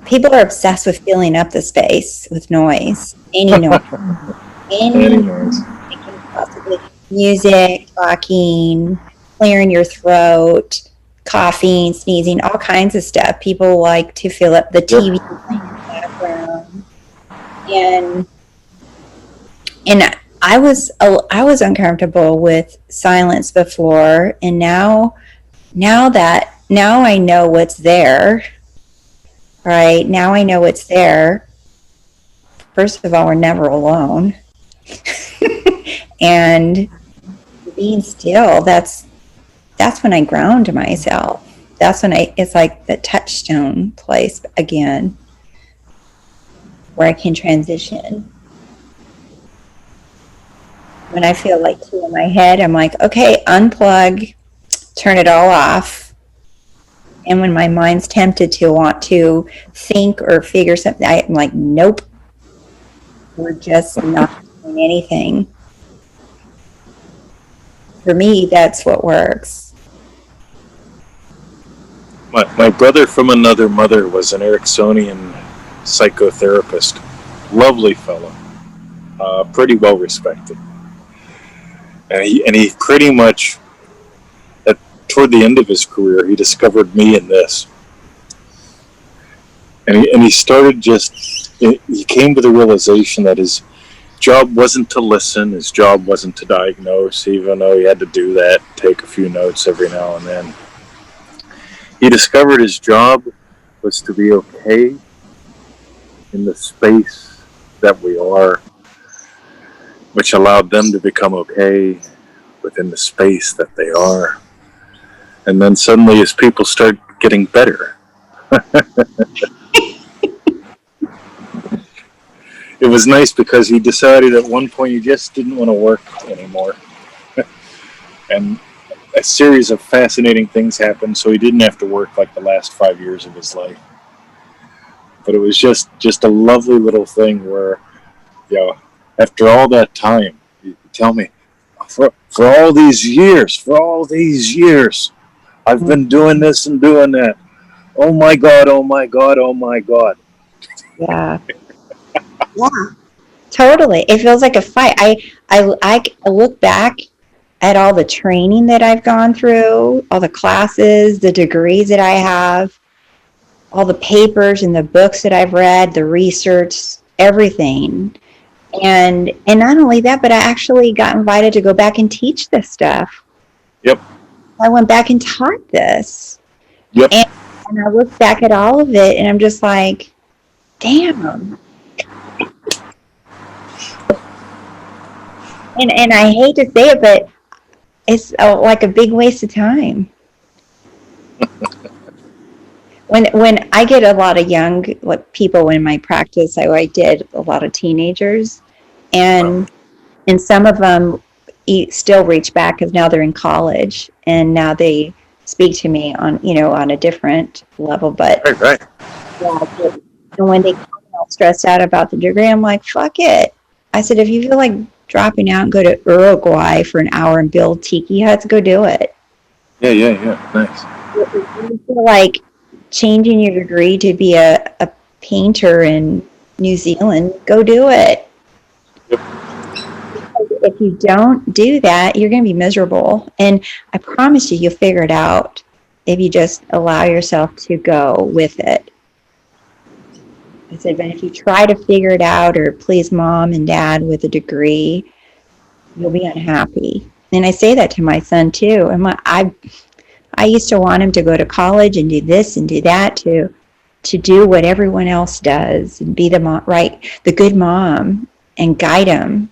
people are obsessed with filling up the space with noise, any noise, any Anyways, they can possibly, music, talking, clearing your throat, coughing, sneezing, all kinds of stuff. People like to fill up the TV in the background, and I was uncomfortable with silence before, and now I know what's there. Right now I know what's there. First of all, we're never alone. And being still, that's when I ground myself. That's when it's like the touchstone place again, where I can transition. When I feel like too in my head, I'm like, okay, unplug, turn it all off. And when my mind's tempted to want to think or figure something, I'm like, nope, we're just not doing anything. For me, that's what works. my brother from another mother was an Ericksonian psychotherapist. Lovely fellow. Pretty well respected. And he pretty much, toward the end of his career, he discovered me in this. And he started he came to the realization that his job wasn't to listen, his job wasn't to diagnose, even though he had to do that, take a few notes every now and then. He discovered his job was to be okay in the space that we are, which allowed them to become okay within the space that they are. And then suddenly his people start getting better. It was nice because he decided at one point he just didn't want to work anymore. and a series of fascinating things happened, so he didn't have to work like the last 5 years of his life. But it was just a lovely little thing where, you know, after all that time, you tell me, for all these years, I've been doing this and doing that. Oh my God, oh my God, oh my God. Yeah. Yeah. Totally. It feels like a fight. I look back at all the training that I've gone through, all the classes, the degrees that I have, all the papers and the books that I've read, the research, everything. And not only that, but I actually got invited to go back and teach this stuff. Yep, I went back and taught this. yep. And, and I look back at all of it and I'm just like, damn. And I hate to say it, but it's like a big waste of time. When I get a lot of young people in my practice, I did a lot of teenagers, Wow. and some of them still reach back because now they're in college and now they speak to me on on a different level. But Right, right. yeah, and when they come all stressed out about the degree, I'm like, fuck it. I said, if you feel like dropping out and go to Uruguay for an hour and build tiki huts, go do it. Yeah, yeah, yeah. Nice. If you feel like changing your degree to be a painter in New Zealand, go do it. Yep. Because if you don't do that, you're going to be miserable. And I promise you, you'll figure it out if you just allow yourself to go with it. I said, but if you try to figure it out or please mom and dad with a degree, you'll be unhappy. And I say that to my son too. I used to want him to go to college and do this and do that to do what everyone else does and be the the good mom and guide him.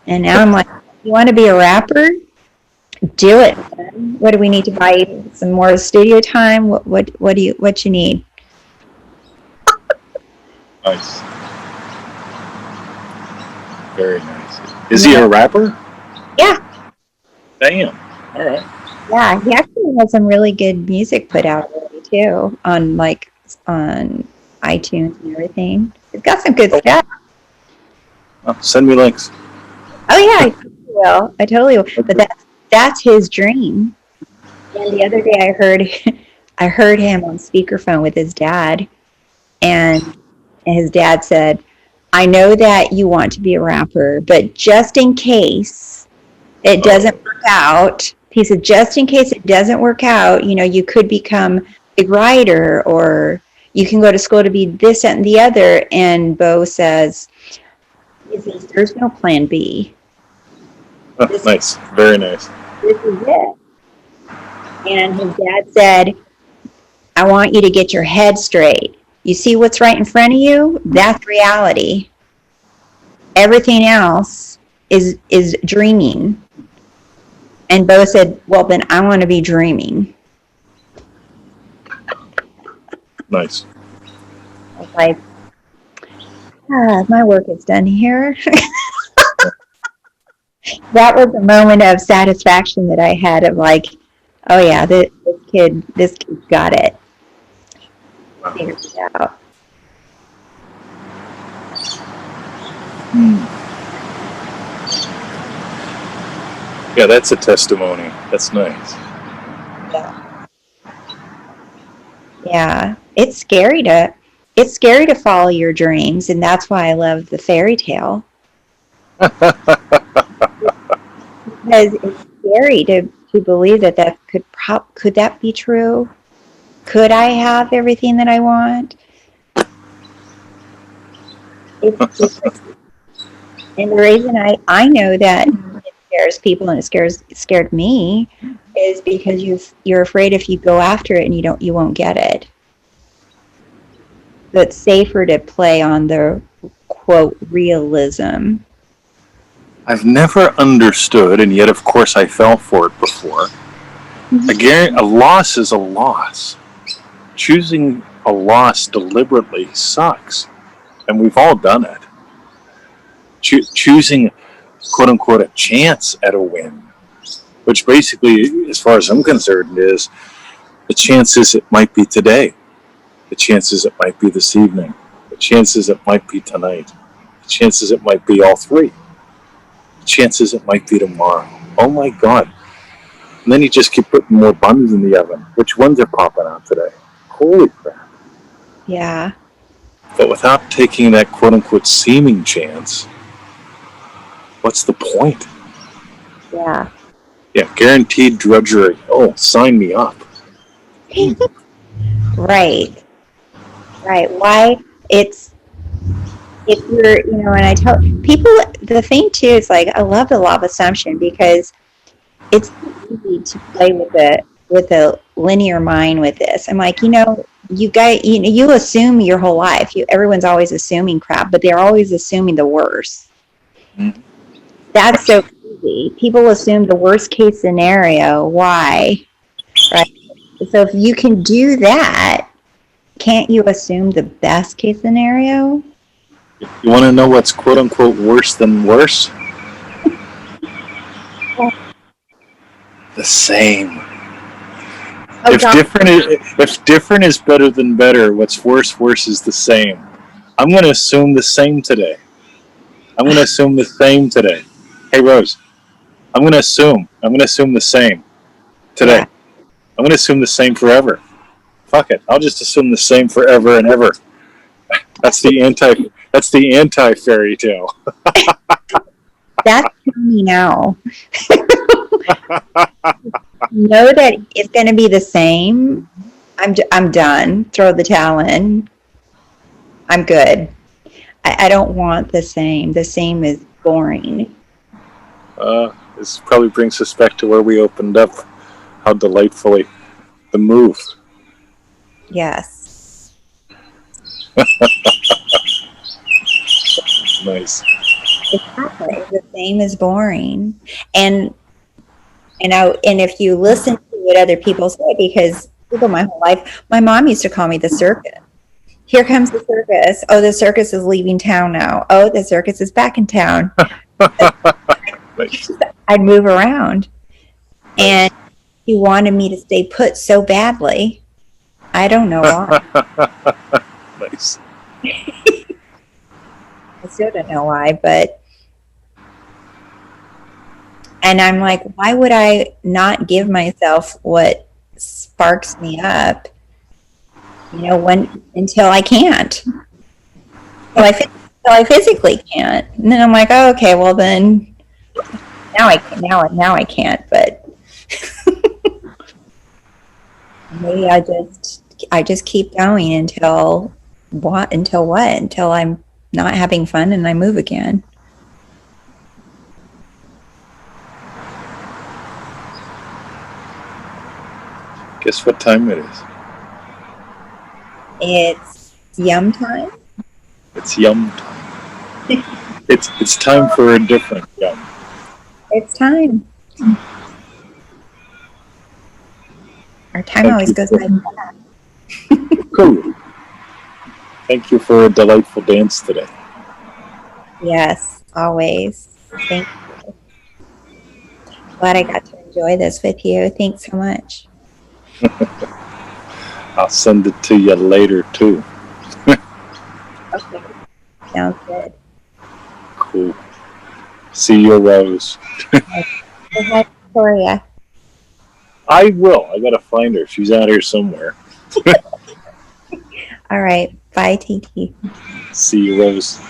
And now I'm like, you want to be a rapper? Do it. Man. What do we need to buy you? Some more studio time? What you need? Nice. Very nice. Is he a rapper? Yeah. Damn. All right. Yeah, he actually has some really good music put out already too on iTunes and everything. He's got some good Oh, stuff. send me links. Oh yeah, I totally will. I totally will. But Okay. that's his dream. And the other day I heard I heard him on speakerphone with his dad, and his dad said, "I know that you want to be a rapper, but just in case it doesn't work out," he said, "just in case it doesn't work out, you could become a big writer, or you can go to school to be this and the other." And Bo says, "There's no plan B. Oh, This, nice. Very nice. this is it." And his dad said, "I want you to get your head straight. You see what's right in front of you? That's reality. Everything else is dreaming." And Bo said, "Well, then I want to be dreaming." Nice. I was like, my work is done here. That was a moment of satisfaction that I had of like, oh yeah, this kid's got it. Wow. Figured it out. Hmm. Yeah, that's a testimony. That's nice. Yeah. Yeah. It's scary to follow your dreams, and that's why I love the fairy tale. Because it's scary to believe that could that be true? Could I have everything that I want? It's scary. And the reason I know that it scares people and it scared me is because you're afraid if you go after it and you won't get it. So it's safer to play on the quote realism. I've never understood, and yet, of course, I fell for it before. Again, a loss is a loss. Choosing a loss deliberately sucks, and we've all done it. Choosing, quote unquote, a chance at a win which basically, as far as I'm concerned, is the chances it might be today, the chances it might be this evening, the chances it might be tonight, the chances it might be all three, the chances it might be tomorrow. Oh my God. And then you just keep putting more buns in the oven. Which ones are popping out today? Holy crap. Yeah. But without taking that quote unquote seeming chance, what's the point? Yeah. Yeah, guaranteed drudgery. Oh, sign me up. Right. Right. Why it's if you're, and I tell people the thing too is like I love the law of assumption because it's easy to play with a linear mind with this. I'm like, you assume your whole life. Everyone's always assuming crap, but they're always assuming the worst. Mm-hmm. That's so easy. People assume the worst case scenario. Why? Right. So if you can do that, can't you assume the best case scenario? You want to know what's quote unquote worse than worse? The same. Oh, If different is better than better, what's worse is the same. I'm going to assume the same today. I'm going to assume the same today. Hey Rose, I'm going to assume the same today. yeah. I'm going to assume the same forever. Fuck it. I'll just assume the same forever and ever. That's the anti fairy tale. That's me now. Know that it's going to be the same. I'm done. Throw the towel in. I'm good. I don't want the same. The same is boring. This probably brings us back to where we opened up. How delightfully the move. Yes. Nice. Exactly. The same is boring. And and if you listen to what other people say, because people my whole life, my mom used to call me the circus. Here comes the circus. Oh, the circus is leaving town now. Oh, the circus is back in town. Nice. I'd move around. And he wanted me to stay put so badly. I don't know why. Nice. I still don't know why, but and I'm like, why would I not give myself what sparks me up? Until I can't. Until I physically can't. And then I'm like, oh, okay, well then now I can now I can't, but maybe I just keep going until what? Until I'm not having fun and I move again. Guess what time it is? It's yum time. It's yum time. It's time for a different yum. It's time. Our time Thank always you goes for- by fast. Cool. Thank you for a delightful dance today. Yes, always. Thank you. Glad I got to enjoy this with you. Thanks so much. I'll send it to you later too. Okay. Sounds good. Cool. See you, Rose. Say hi, Victoria. I will. I gotta find her. She's out here somewhere. All right. Bye, Tiki. See you, Rose.